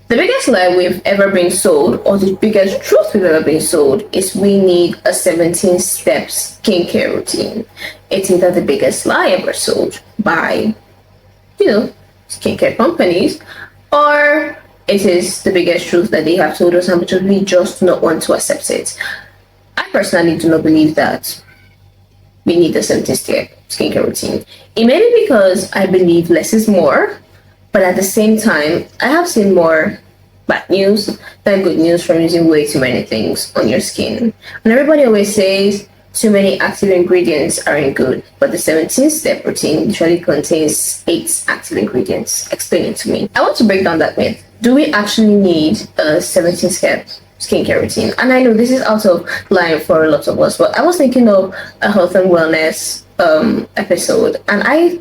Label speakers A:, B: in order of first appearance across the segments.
A: The biggest lie we've ever been sold, or the biggest truth we've ever been sold, is we need a 17-step skincare routine. It's either the biggest lie ever sold by, skincare companies, or it is the biggest truth that they have told us, and we just do not want to accept it. I personally do not believe that we need a 17-step skincare routine. It may be because I believe less is more, but at the same time, I have seen more bad news than good news from using way too many things on your skin. And everybody always says too many active ingredients aren't good, but the 17-step routine usually contains 8 active ingredients. Explain it to me. I want to break down that myth. Do we actually need a 17-step skincare routine? And I know this is out of line for a lot of us, but I was thinking of a health and wellness episode, and I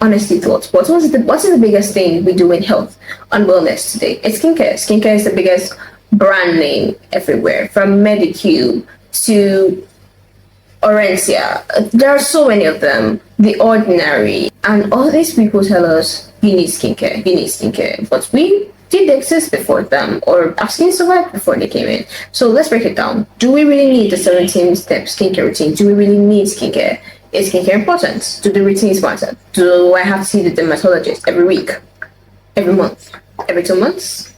A: honestly thought, what is the biggest thing we do in health and wellness today? It's skincare. Skincare is the biggest brand name everywhere, from Medicube to Orencia. There are so many of them. The Ordinary, and all these people tell us you need skincare, but we did exist before them, or our skin survived before they came in. So let's break it down. Do we really need the 17-step skincare routine? Do we really need skincare? Is skincare important? Do the routines matter? Do I have to see the dermatologist every week, every month, every 2 months?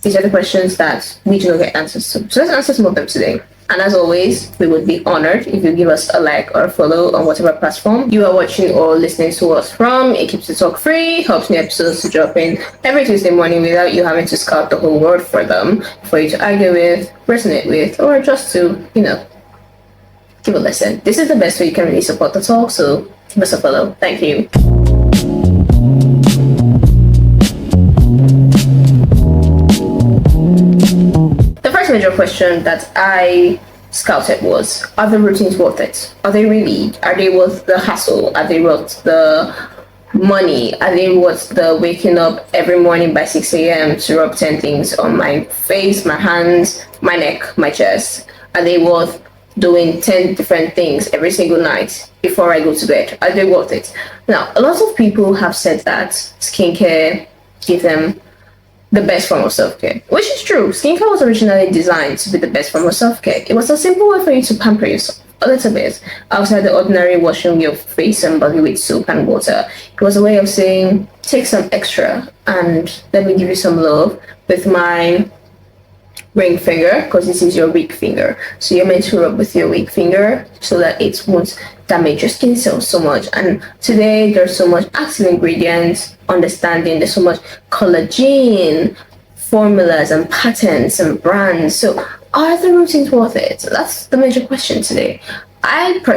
A: These are the questions that we do not get answers to. So let's answer some of them today. And as always, we would be honored if you give us a like or a follow on whatever platform you are watching or listening to us from. It keeps the talk free, helps new episodes to drop in every Tuesday morning without you having to scout the whole world for them, for you to argue with, resonate with, or just to, give a listen. This is the best way you can really support the talk, so give us a follow. Thank you. The first major question that I scouted was, are the routines worth it? Are they really? Are they worth the hassle? Are they worth the money? Are they worth the waking up every morning by 6 a.m. to rub 10 things on my face, my hands, my neck, my chest? Are they worth doing 10 different things every single night before I go to bed? Are they worth it? Now, a lot of people have said that skincare gives them the best form of self-care, which is true. Skincare was originally designed to be the best form of self-care. It was a simple way for you to pamper yourself a little bit outside the ordinary washing your face and body with soap and water. It was a way of saying, take some extra and let me give you some love with my ring finger, because this is your weak finger. So you're meant to rub with your weak finger so that it won't damage your skin cells so much. And today there's so much active ingredients, understanding, there's so much collagen, formulas and patents and brands. So are the routines worth it? That's the major question today. I do have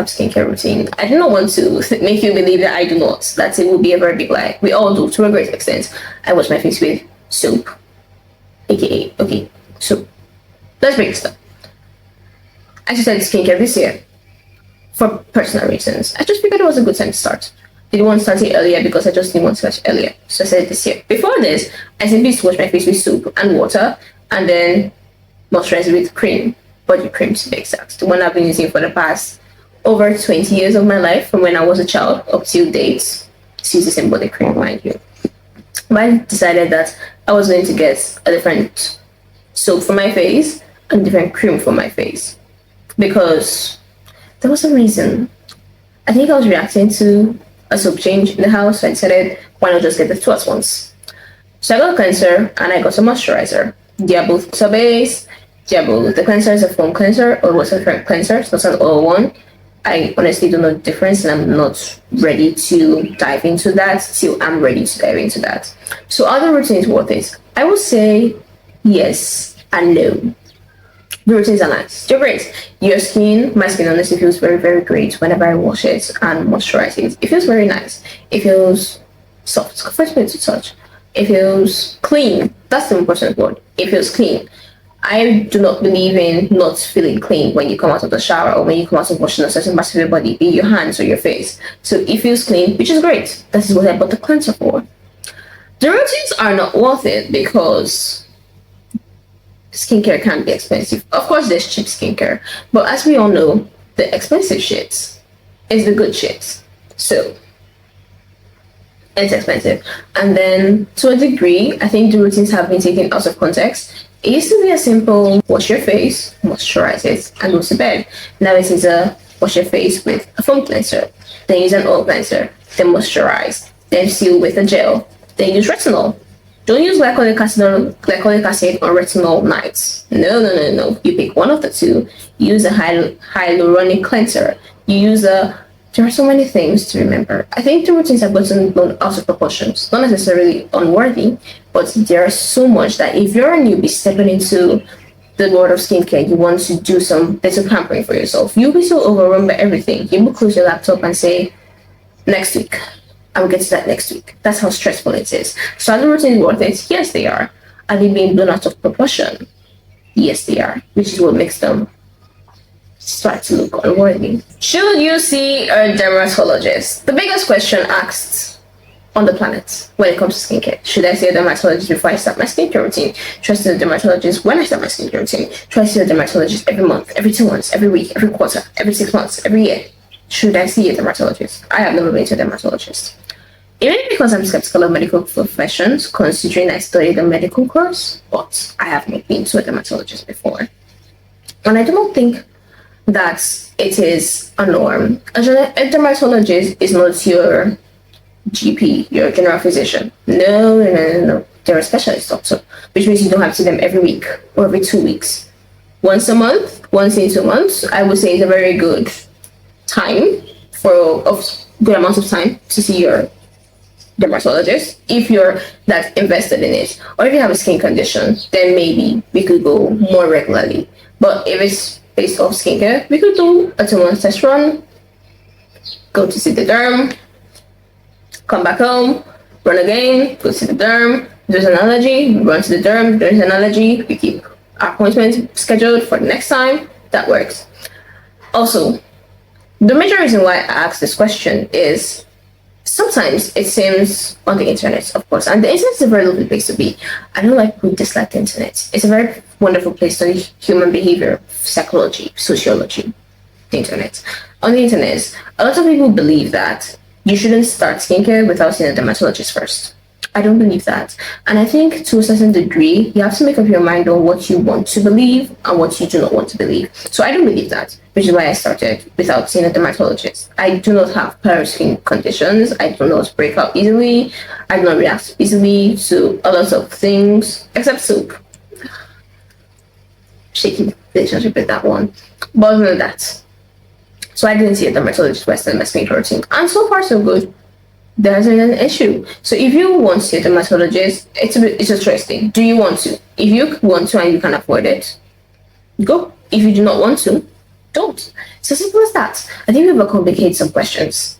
A: skincare routine. I do not want to make you believe that I do not. That it would be a very big lie. We all do to a great extent. I wash my face with soap, aka soap. Let's break this down. I started skincare this year for personal reasons. I just figured it was a good time to start. Didn't want to start it earlier because I just didn't want to start earlier. So I said this year. Before this, I simply used to wash my face with soap and water and then moisturize it with cream, body cream to be exact. The one I've been using for the past over 20 years of my life, from when I was a child up till date. It's used the same body cream, mind you. But I decided that I was going to get a different soap for my face and different cream for my face, because there was a reason. I think I was reacting to a soap change in the house, so I decided, why not just get the two at once? So I got a cleanser and I got a moisturizer. They are both water-based. They are both, the cleanser is a foam cleanser or water cleanser. It's not an oil one. I honestly don't know the difference, and I'm not ready to dive into that till I'm ready to dive into that. So are the routines worth it? I would say yes and no. The routines are nice. They're great. Your skin, my skin honestly feels very, very great whenever I wash it and moisturize it. It feels very nice. It feels soft, comfortable to touch. It feels clean. That's the important word. It feels clean. I do not believe in not feeling clean when you come out of the shower or when you come out of washing a certain part of your body, be it your hands or your face. So it feels clean, which is great. That is what I bought the cleanser for. The routines are not worth it because skincare can be expensive. Of course, there's cheap skincare, but as we all know, the expensive shit is the good shit. So It's expensive. And then to a degree, I think the routines have been taken out of context. It used to be a simple wash your face, moisturize it, and go to bed. Now it is a wash your face with a foam cleanser, then use an oil cleanser, then moisturize, then seal with a gel, then use retinol. Don't use glycolic acid or retinol nights. No. You pick one of the two. Use a hyaluronic cleanser. You use a there are so many things to remember. I think the routines have gotten blown out of proportions. Not necessarily unworthy, but there is so much that if you're a newbie stepping into the world of skincare, you want to do some little pampering for yourself. You'll be so overwhelmed by everything. You will close your laptop and say, next week. I will get to that next week. That's how stressful it is. So are the routines worth it? Yes, they are. Are they being blown out of proportion? Yes, they are, which is what makes them start to look unworthy. Should you see a dermatologist? The biggest question asked on the planet when it comes to skincare. Should I see a dermatologist before I start my skincare routine? Should I see a dermatologist when I start my skincare routine? Should I see a dermatologist every month, every 2 months, every week, every quarter, every 6 months, every year? Should I see a dermatologist? I have never been to a dermatologist. Even because I'm skeptical of medical professions, considering I studied a medical course, but I have not been to a dermatologist before. And I don't think that it is a norm. A dermatologist is not your GP, your general physician. No. They're a specialist doctor, which means you don't have to see them every week or every 2 weeks. Once a month, once in 2 months, I would say is a very good time good amount of time to see your dermatologist if you're that invested in it. Or if you have a skin condition, then maybe we could go more regularly. But if it's based off skincare, we could do a 2-month test run, go to see the derm, come back home, run again, go to see the derm, there's an allergy, run to the derm, there's an allergy, we keep our appointment scheduled for the next time. That works. Also, the major reason why I ask this question is sometimes it seems on the internet, of course, and the internet is a very lovely place to be. I don't like people dislike the internet. It's a very wonderful place to study human behavior, psychology, sociology, the internet. On the internet, a lot of people believe that you shouldn't start skincare without seeing a dermatologist first. I don't believe that. And I think to a certain degree, you have to make up your mind on what you want to believe and what you do not want to believe. So I don't believe that, which is why I started without seeing a dermatologist. I do not have prior skin conditions. I do not break out easily. I do not react easily to a lot of things, except soap. Shaky relationship with that one. But other than that, so I didn't see a dermatologist when I started my skincare routine. And so far, so good. There hasn't been an issue. So if you want to see a dermatologist, it's a choice thing. Do you want to? If you want to and you can afford it, go. If you do not want to, don't. So simple as that. I think we overcomplicate some questions.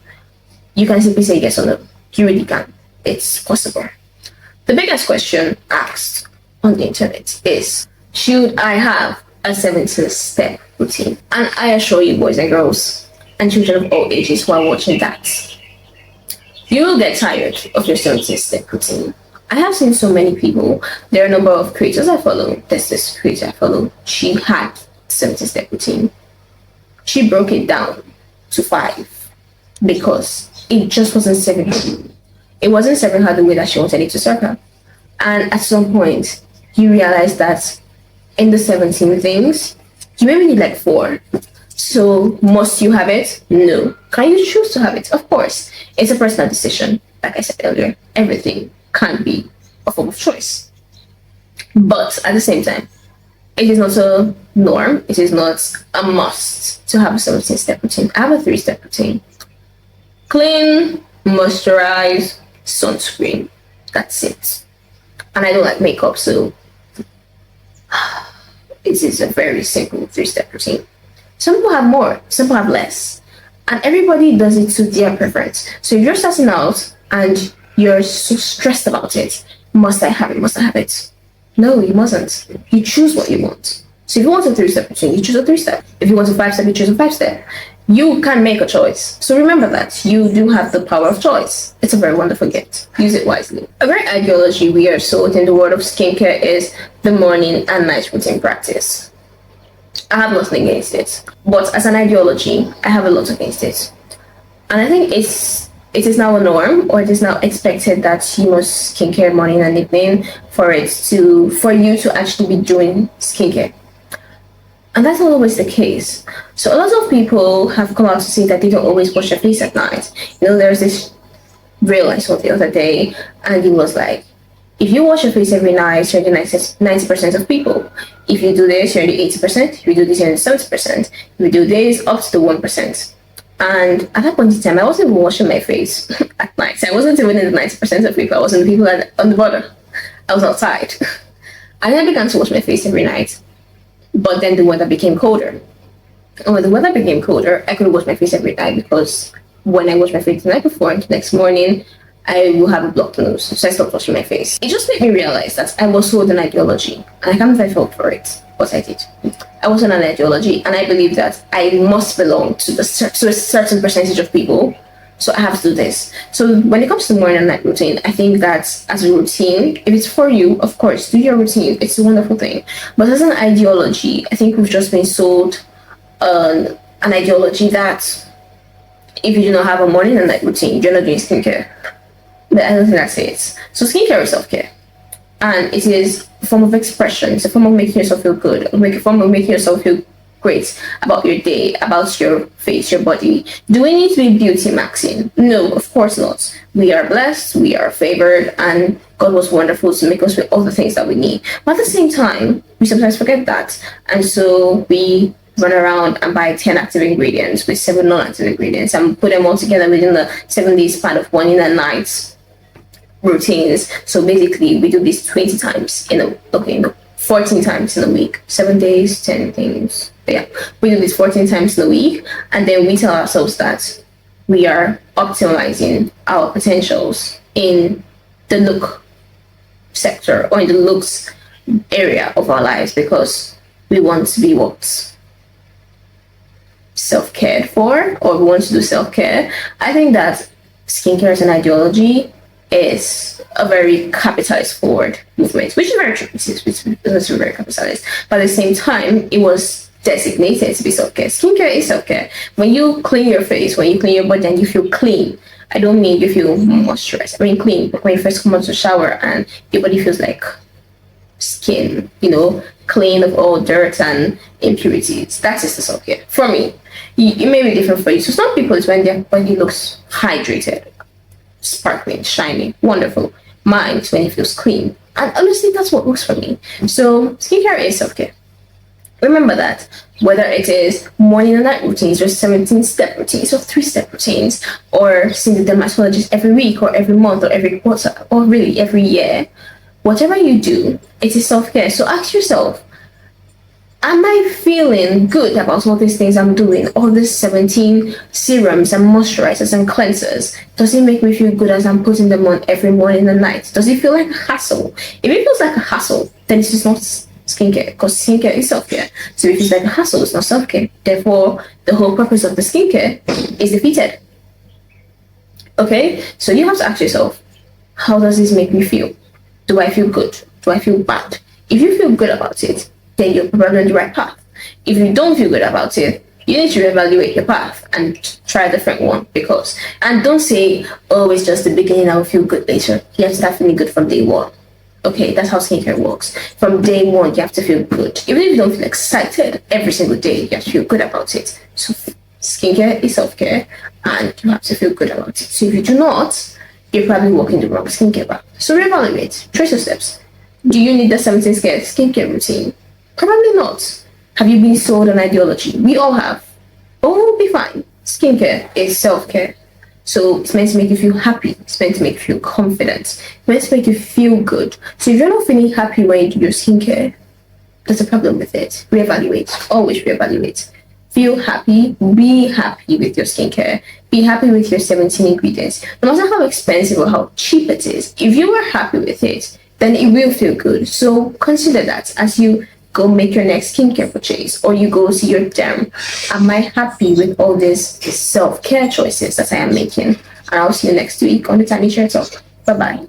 A: You can simply say yes or no. You really can. It's possible. The biggest question asked on the internet is, should I have a 70-step routine? And I assure you, boys and girls, and children of all ages who are watching that, you will get tired of your 70-step routine. I have seen so many people. There are a number of creators I follow. There's this creator I follow. She had 70-step routine. She broke it down to 5 because it just wasn't serving her. It wasn't serving her the way that she wanted it to serve her. And at some point, you realize that in the 17 things, you maybe need like 4. So must you have it? No. Can you choose to have it? Of course. It's a personal decision. Like I said earlier, everything can be a form of choice. But at the same time, it is not a norm. It is not a must to have a 17-step routine. I have a 3-step routine. Clean, moisturize, sunscreen. That's it. And I don't like makeup, so it is a very simple 3-step routine. Some people have more, some people have less. And everybody does it to their preference. So if you're starting out and you're so stressed about it, must I have it? Must I have it? No, you mustn't. You choose what you want. So if you want a 3-step routine, you choose a 3-step. If you want a 5-step, you choose a 5-step. You can make a choice. So remember that you do have the power of choice. It's a very wonderful gift. Use it wisely. A great ideology we are sold in the world of skincare is the morning and night routine practice. I have nothing against it, but as an ideology, I have a lot against it. And I think it's it is now a norm, or it is now expected that you must skincare morning and evening for you to actually be doing skincare. And that's not always the case. So a lot of people have come out to say that they don't always wash their face at night. There's this reel I saw the other day, and it was like, if you wash your face every night, you're the 90% of people. If you do this, you're the 80%. If you do this, you're the 70%. If you do this, up to the 1%. And at that point in time, I wasn't even washing my face at night. I wasn't even in the 90% of people. I was in the people on the border. I was outside. And I began to wash my face every night. But then the weather became colder. And when the weather became colder, I couldn't wash my face every night, because when I wash my face the night before, the next morning, I will have a blocked nose. So I stopped washing my face. It just made me realize that I was sold an ideology. And I can't believe I felt for it, but I did. I was on an ideology, and I believe that I must belong to a certain percentage of people. So I have to do this. So when it comes to morning and night routine, I think that as a routine, if it's for you, of course, do your routine. It's a wonderful thing. But as an ideology, I think we've just been sold an ideology that if you do not have a morning and night routine, you're not doing skincare. But I don't think that's it. So skincare is self-care. And it is a form of expression. It's a form of making yourself feel good. A form of making yourself feel great about your day, about your face, your body. Do we need to be beauty maxing? No, of course not. We are blessed, we are favored, and God was wonderful to make us with all the things that we need. But at the same time, we sometimes forget that. And so we run around and buy 10 active ingredients with 7 non-active ingredients and put them all together within the 7 day span of morning and night routines. So basically, we do this 20 times 14 times in a week. 7 days, 10 things. Yeah, we do this 14 times in a week, and then we tell ourselves that we are optimizing our potentials in the look sector or in the looks area of our lives, because we want to be what? Self-cared for, or we want to do self-care. I think that skincare as an ideology is a very capitalized forward movement, which is very true. It's very capitalized. But at the same time, it was designated to be self-care. Skincare is self-care. When you clean your face, when you clean your body and you feel clean, I don't mean you feel moisturized. I mean clean. When you first come out of the shower and your body feels like skin, clean of all dirt and impurities. That is the self-care. For me, it may be different for you. So some people, it's when their body looks hydrated, sparkling, shiny, wonderful. Mine is when it feels clean. And honestly, that's what works for me. So skincare is self-care. Remember that. Whether it is morning and night routines, or 17-step routines, or 3-step routines, or seeing the dermatologist every week, or every month, or every quarter, or really every year, whatever you do, it is self-care. So ask yourself, am I feeling good about all these things I'm doing? All these 17 serums and moisturizers and cleansers. Does it make me feel good as I'm putting them on every morning and night? Does it feel like a hassle? If it feels like a hassle, then it's just not skincare, because skincare is self-care. So if it's like a hassle, it's not self-care. Therefore, the whole purpose of the skincare is defeated. Okay? So you have to ask yourself, how does this make me feel? Do I feel good? Do I feel bad? If you feel good about it, then you're probably on the right path. If you don't feel good about it, you need to reevaluate your path and try a different one. And don't say, oh, it's just the beginning, I'll feel good later. You have to start feeling good from day one. Okay, that's how skincare works. From day one, you have to feel good. Even if you don't feel excited every single day, you have to feel good about it. So skincare is self-care, and you have to feel good about it. So if you do not, you're probably walking the wrong skincare path. So reevaluate, trace your steps. Do you need the 17 skincare routine? Probably not. Have you been sold an ideology? We all have. But we'll be fine. Skincare is self-care. So it's meant to make you feel happy. It's meant to make you feel confident. It's meant to make you feel good. So if you're not feeling happy when you do your skincare, there's a problem with it. Reevaluate. Always reevaluate. Feel happy. Be happy with your skincare. Be happy with your 17 ingredients. No matter how expensive or how cheap it is, if you are happy with it, then it will feel good. So consider that as you go make your next skincare purchase, or you go see your derm. Am I happy with all these self-care choices that I am making? And I'll see you next week on the Tiny Share Talk. Bye-bye.